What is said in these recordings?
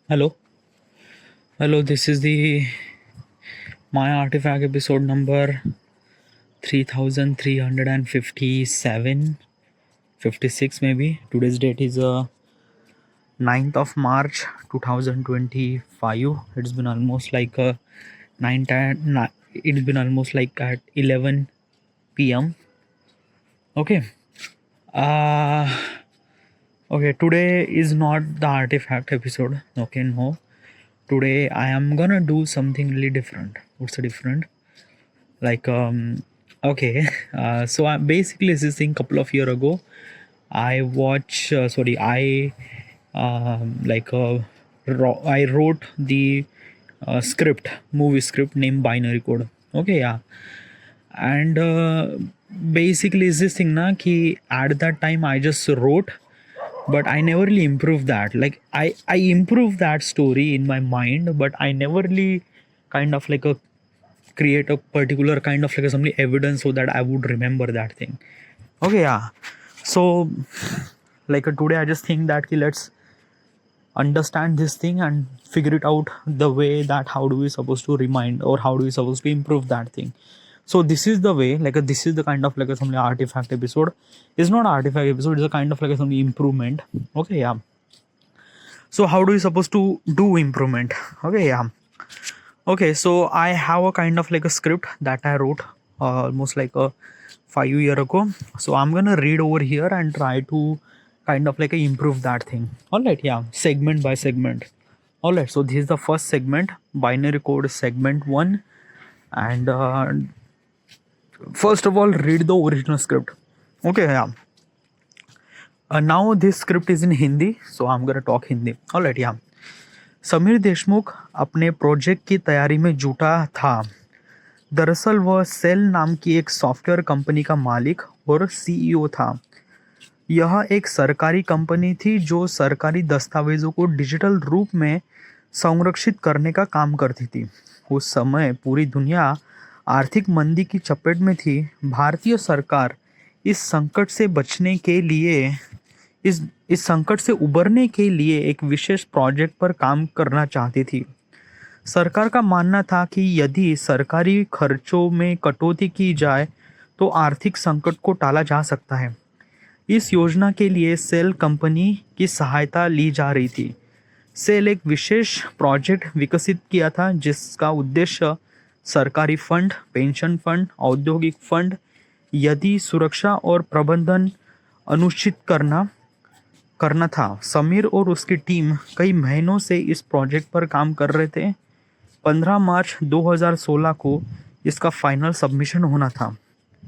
Hello, hello. This is the my artifact episode number 3357, 56 maybe. Today's date is 9th of March 2025. It's been almost like 9, 10, it's been almost like at 11 p.m. Okay. Uh okay. Today is not the artifact episode. Okay, no. Today I am gonna do something really different. What's the different? Like okay, so I basically this thing couple of year ago I watch sorry I like I wrote the script, movie script named Binary Code. Okay, yeah. And basically is this thing na ki at that time I just wrote, but I never really improved that. Like I improved that story in my mind, but I never really kind of like a create a particular kind of like a some evidence so that I would remember that thing. Okay, yeah. So like today I just think that let's understand this thing and figure it out the way that how do we supposed to remind or how do we supposed to improve that thing. So this is the way, like this is the kind of like a some artifact episode. It's not artifact episode, it's a kind of like a some improvement. Okay, yeah. So how do we supposed to do improvement? Okay, yeah. Okay, so I have a kind of like a script that I wrote almost like a 5 year ago. So I'm gonna read over here and try to kind of like improve that thing. All right, yeah, segment by segment. All right, so this is the first segment, binary code segment one, and first of all, read the original script. Okay, yeah. Now this script is in Hindi, so I'm gonna talk Hindi. All right, yeah. Sameer Deshmukh अपने project की तैयारी में जुटा था। दरअसल वह cell नाम की एक सॉफ्टवेयर कंपनी का मालिक और सीईओ था। यह एक सरकारी कंपनी थी जो सरकारी दस्तावेजों को डिजिटल रूप में संरक्षित करने का काम करती थी। उस समय पूरी दुनिया आर्थिक मंदी की चपेट में थी। भारतीय सरकार इस संकट से बचने के लिए इस संकट से उबरने के लिए एक विशेष प्रोजेक्ट पर काम करना चाहती थी। सरकार का मानना था कि यदि सरकारी खर्चों में कटौती की जाए तो आर्थिक संकट को टाला जा सकता है। इस योजना के लिए सेल कंपनी की सहायता ली जा रही थी। सेल एक विशेष प्रोजेक्ट विकसित किया था जिसका उद्देश्य सरकारी फंड, पेंशन फंड, औद्योगिक फंड, यदि सुरक्षा और प्रबंधन अनुचित करना था। समीर और उसकी टीम कई महीनों से इस प्रोजेक्ट पर काम कर रहे थे। 15 मार्च 2016 को इसका फाइनल सबमिशन होना था।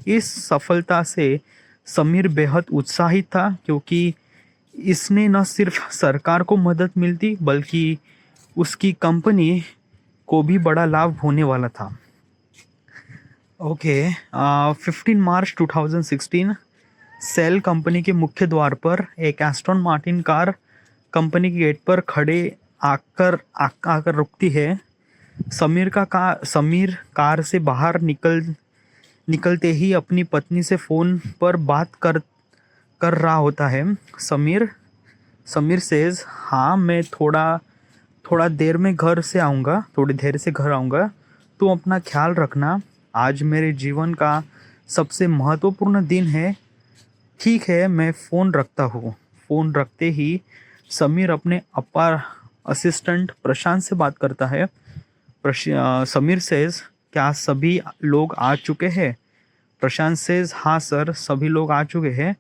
इस सफलता से समीर बेहद उत्साहित था क्योंकि इसने न सिर्फ सरकार को मदद मिलती बल्कि उसकी कंपनी को भी बड़ा लाभ होने वाला था। ओके, 15 मार्च 2016 सेल कंपनी के मुख्य द्वार पर एक एस्टन मार्टिन कार कंपनी के गेट पर खड़े आकर रुकती है। समीर कार से बाहर निकलते ही अपनी पत्नी से फ़ोन पर बात कर रहा होता है। समीर सेज, हाँ मैं थोड़ी देर से घर आऊँगा। तुम अपना ख्याल रखना। आज मेरे जीवन का सबसे महत्वपूर्ण दिन है। ठीक है, मैं फ़ोन रखता हूँ। फ़ोन रखते ही समीर अपने अपार असिस्टेंट प्रशांत से बात करता है। समीर सेज, क्या सभी लोग आ चुके हैं? प्रशांत सेज, हाँ सर, सभी लोग आ चुके हैं।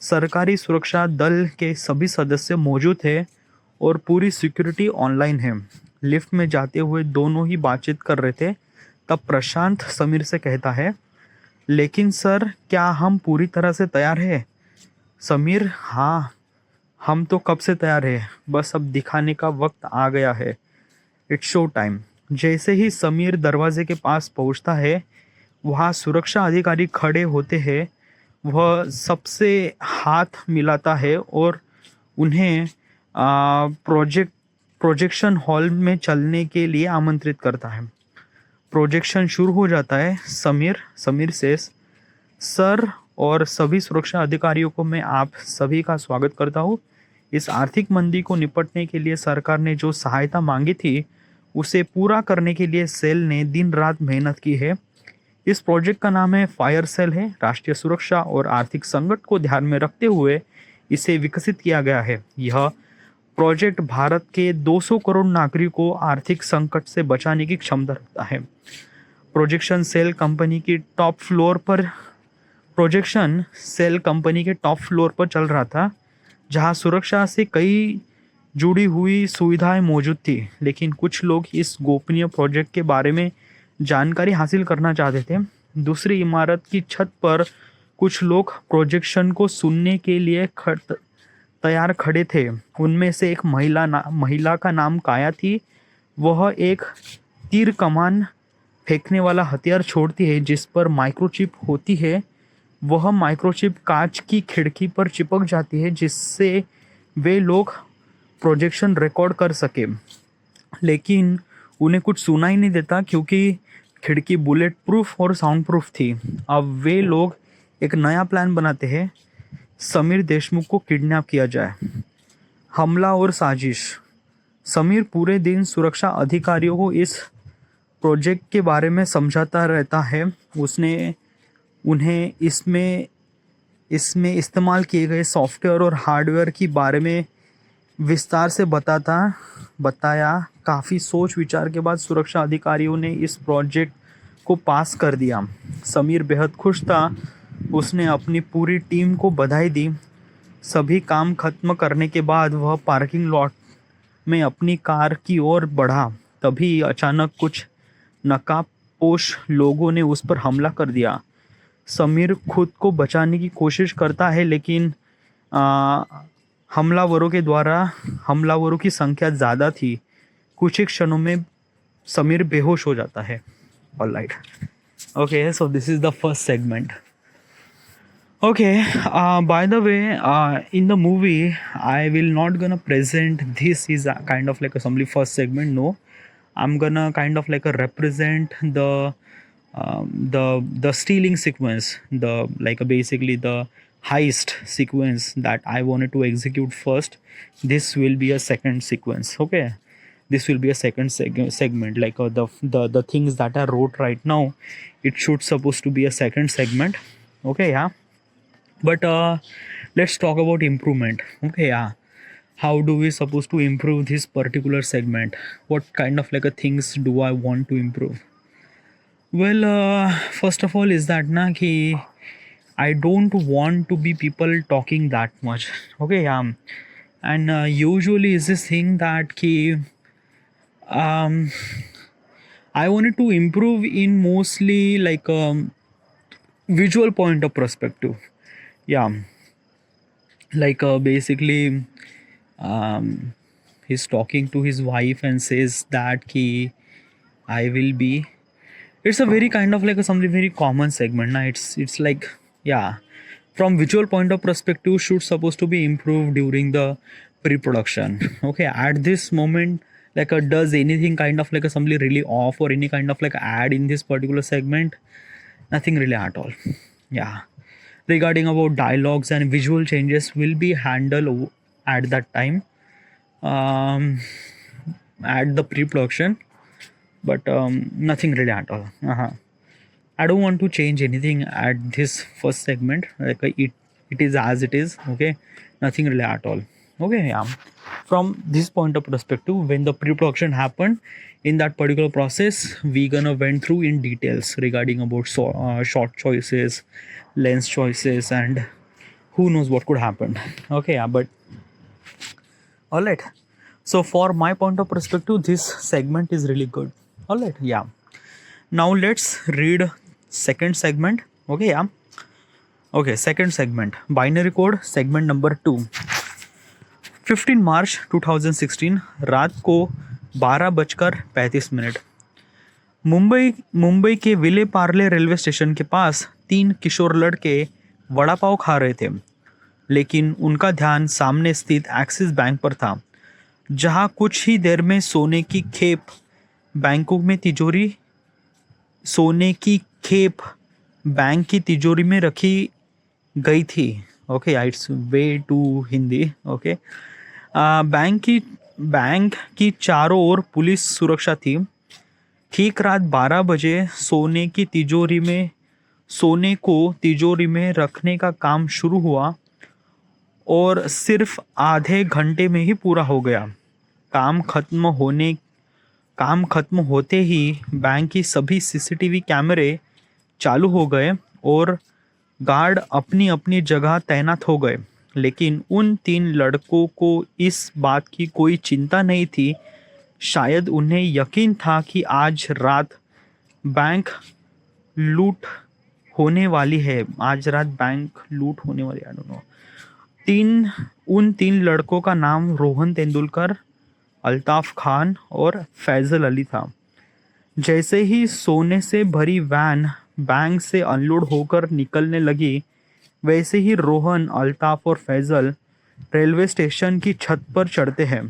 सरकारी सुरक्षा दल के सभी सदस्य मौजूद हैं और पूरी सिक्योरिटी ऑनलाइन है। लिफ्ट में जाते हुए दोनों ही बातचीत कर रहे थे। तब प्रशांत समीर से कहता है, लेकिन सर क्या हम पूरी तरह से तैयार हैं? समीर, हाँ हम तो कब से तैयार हैं, बस अब दिखाने का वक्त आ गया है। It's show time. जैसे ही समीर दरवाजे के पास पहुंचता है वहाँ सुरक्षा अधिकारी खड़े होते हैं। वह सबसे हाथ मिलाता है और उन्हें प्रोजेक्शन हॉल में चलने के लिए आमंत्रित करता है। प्रोजेक्शन शुरू हो जाता है। समीर से, सर और सभी सुरक्षा अधिकारियों को मैं आप सभी का स्वागत करता हूँ। इस आर्थिक मंदी को निपटने के लिए सरकार ने जो सहायता मांगी थी उसे पूरा करने के लिए सेल ने दिन रात मेहनत की है। इस प्रोजेक्ट का नाम है फायर सेल है। राष्ट्रीय सुरक्षा और आर्थिक संकट को ध्यान में रखते हुए इसे विकसित किया गया है। यह प्रोजेक्ट भारत के 200 करोड़ नागरिकों को आर्थिक संकट से बचाने की क्षमता रखता है। प्रोजेक्शन सेल कंपनी की टॉप फ्लोर पर प्रोजेक्शन सेल कंपनी के टॉप फ्लोर पर चल रहा था, जहां सुरक्षा से कई जुड़ी हुई सुविधाएं मौजूद थी, लेकिन कुछ लोग इस गोपनीय प्रोजेक्ट के बारे में जानकारी हासिल करना चाहते थे। दूसरी इमारत की छत पर कुछ लोग प्रोजेक्शन को सुनने के लिए तैयार खड़े थे। उनमें से एक महिला का नाम काया थी। वह एक तीर कमान फेंकने वाला हथियार छोड़ती है जिस पर माइक्रोचिप होती है। वह माइक्रोचिप कांच की खिड़की पर चिपक जाती है जिससे वे लोग प्रोजेक्शन रिकॉर्ड कर सके, लेकिन उन्हें कुछ सुना ही नहीं देता क्योंकि खिड़की बुलेट प्रूफ और साउंड प्रूफ थी। अब वे लोग एक नया प्लान बनाते हैं। समीर देशमुख को किडनैप किया जाए। हमला और साजिश। समीर पूरे दिन सुरक्षा अधिकारियों को इस प्रोजेक्ट के बारे में समझाता रहता है। उसने उन्हें इसमें इस्तेमाल किए गए सॉफ्टवेयर और हार्डवेयर के बारे में विस्तार से बताया। काफ़ी सोच विचार के बाद सुरक्षा अधिकारियों ने इस प्रोजेक्ट को पास कर दिया। समीर बेहद खुश था। उसने अपनी पूरी टीम को बधाई दी। सभी काम खत्म करने के बाद वह पार्किंग लॉट में अपनी कार की ओर बढ़ा। तभी अचानक कुछ नकाबपोश लोगों ने उस पर हमला कर दिया। समीर खुद को बचाने की कोशिश करता है, लेकिन हमलावरों की संख्या ज़्यादा थी। कुछ ही क्षणों में समीर बेहोश हो जाता है। Alright, okay, so this is the first segment. Okay, by the way, in the movie, I will not gonna present this is a kind of like a assembly first segment. No, I'm gonna kind of like a represent the stealing sequence, the like basically the heist sequence that I wanted to execute first. This will be a second sequence. Okay, this will be a second segment. Like the things that I wrote right now, it should supposed to be a second segment. Okay, yeah. But let's talk about improvement. Okay, yeah. How do we supposed to improve this particular segment? What kind of like a things do I want to improve? Well, first of all is that ki I don't want to be people talking that much. Okay, yeah. And usually is this thing that ki I wanted to improve in mostly like visual point of perspective. Yeah, like basically he's talking to his wife and says that ki I will be. It's a very kind of like a something very common segment. Now it's like, yeah, from visual point of perspective should supposed to be improved during the pre-production. Okay, at this moment, like does anything kind of like a something really off or any kind of like add in this particular segment? Nothing really at all. Yeah. Regarding about dialogues and visual changes will be handled at that time, at the pre-production, but nothing really at all. I don't want to change anything at this first segment. Like it is as it is. Okay, nothing really at all. Okay, yeah. From this point of perspective, when the pre-production happened, in that particular process, we gonna went through in details regarding about shot choices, lens choices, and who knows what could happen. Okay, yeah, but all right. So for my point of perspective, this segment is really good. All right, yeah. Now let's read second segment. Okay, yeah. Okay, second segment, binary code segment number 2. 15 मार्च 2016 रात को 12:35 मुंबई के Vile Parle railway station के पास 3 किशोर लड़के वड़ा पाव खा रहे थे, लेकिन उनका ध्यान सामने स्थित एक्सिस बैंक पर था, जहां कुछ ही देर में सोने की खेप बैंक की तिजोरी में रखी गई थी. Okay, it's way to Hindi. Okay, bank की चारों ओर पुलिस सुरक्षा थी। ठीक रात 12 बजे सोने को तिजोरी में रखने का काम शुरू हुआ और सिर्फ आधे घंटे में ही पूरा हो गया। काम काम खत्म होते ही बैंक की सभी सीसीटीवी कैमरे चालू हो गए और गार्ड अपनी अपनी जगह तैनात हो गए। लेकिन उन 3 लड़कों को इस बात की कोई चिंता नहीं थी। शायद उन्हें यकीन था कि आज रात बैंक लूट होने वाली है। आज रात बैंक लूट होने वाली, आई डोंट नो। उन 3 लड़कों का नाम रोहन तेंदुलकर, अल्ताफ खान और फैजल अली था। जैसे ही सोने से भरी वैन बैंक से अनलोड होकर निकलने लगी, वैसे ही रोहन, अल्ताफ और फैजल रेलवे स्टेशन की छत पर चढ़ते हैं।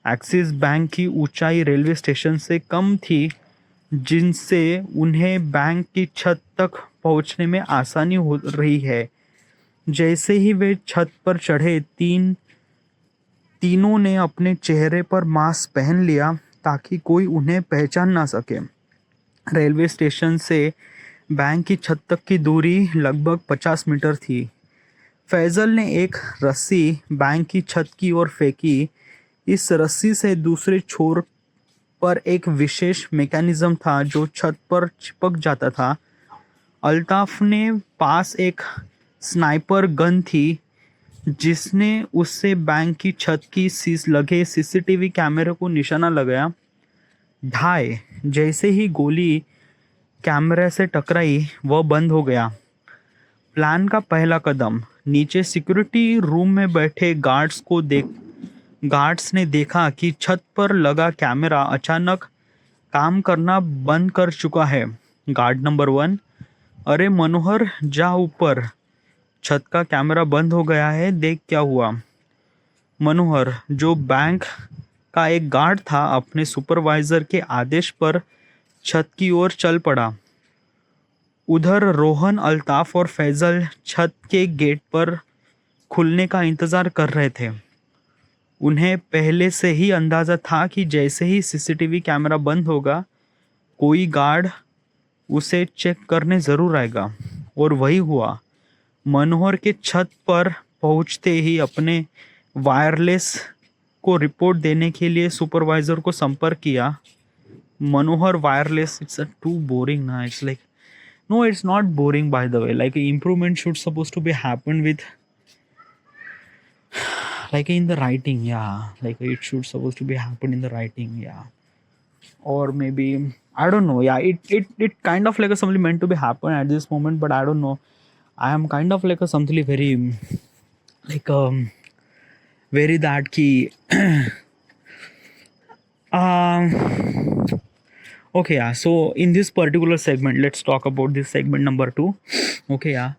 एक्सिस बैंक की ऊंचाई रेलवे स्टेशन से कम थी, जिनसे उन्हें बैंक की छत तक पहुंचने में आसानी हो रही है। जैसे ही वे छत पर चढ़े, तीनों ने अपने चेहरे पर मास्क पहन लिया ताकि कोई उन्हें पहचान ना सके। रेलवे स्टेशन से बैंक की छत तक की दूरी लगभग 50 मीटर थी। फैजल ने एक रस्सी बैंक की छत की ओर फेंकी। इस रस्सी से दूसरे छोर पर एक विशेष मैकेनिज्म था जो छत पर चिपक जाता था। अल्ताफ ने पास एक स्नाइपर गन थी, जिसने उससे बैंक की छत की लगे सीसीटीवी कैमरे को निशाना लगाया। ढाई जैसे ही गोली कैमरे से टकराई, वह बंद हो गया। प्लान का पहला कदम। नीचे सिक्योरिटी रूम में बैठे गार्ड्स ने देखा कि छत पर लगा कैमरा अचानक काम करना बंद कर चुका है। गार्ड नंबर 1, अरे मनोहर, जा ऊपर, छत का कैमरा बंद हो गया है, देख क्या हुआ। मनोहर, जो बैंक का एक गार्ड था, अपने सुपरवाइजर के आदेश पर छत की ओर चल पड़ा। उधर रोहन, अल्ताफ और फैजल छत के गेट पर खुलने का इंतजार कर रहे थे। उन्हें पहले से ही अंदाजा था कि जैसे ही सीसीटीवी कैमरा बंद होगा, कोई गार्ड उसे चेक करने जरूर आएगा। और वही हुआ। मनोहर के छत पर पहुंचते ही अपने वायरलेस को रिपोर्ट देने के लिए सुपरवाइजर को संपर्क किया। मनोहर वायरलेस, इट्स टू बोरिंग ना, it's like, no, it's not boring, by the way. Like improvement should supposed to be happen with like in the writing, yeah, like it should supposed to be happen in the writing, yeah, or maybe I don't know, yeah, it kind of like a something meant to be happen at this moment, but I don't know. I am kind of like a something very like very that key okay, yeah, so in this particular segment, let's talk about this segment number 2. Okay, yeah,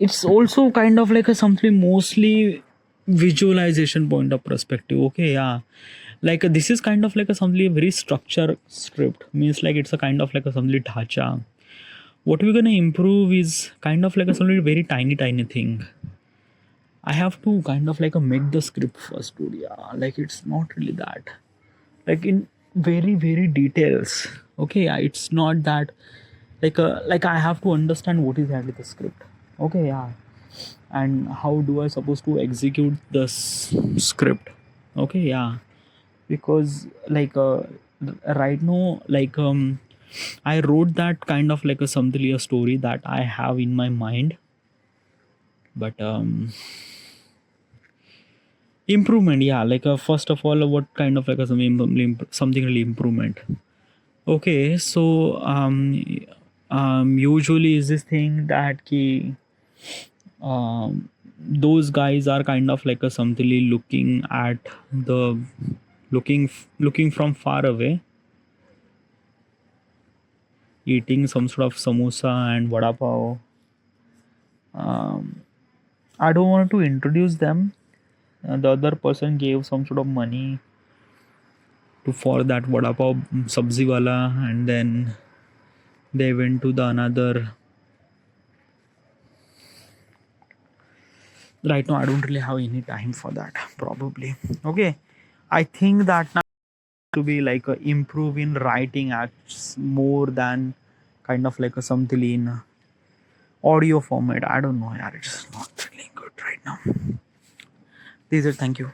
it's also kind of like a something mostly visualization point of perspective. Okay, yeah, like this is kind of like a something very structure script, means like it's a kind of like a something dhacha. What we're gonna improve is kind of like a something very tiny thing. I have to kind of like a make the script first, dude. Yeah, like it's not really that like in very details. Okay, yeah, it's not that like I have to understand what is actually the script. Okay, yeah, and how do I supposed to execute the script. Okay, yeah, because like right now, like I wrote that kind of like a something, a story that I have in my mind, but improvement, yeah, like first of all, what kind of like a something really improvement. Okay, so usually is this thing that ki those guys are kind of like a something looking at the looking from far away, eating some sort of samosa and vada pav. I don't want to introduce them. The other person gave some sort of money for that vada pav sabzi wala, and then they went to the another right now I don't really have any time for that, probably. Okay, I think that now to be like a improve in writing acts more than kind of like a something in audio format. I don't know, yeah, it's not really good right now. This is it. Thank you.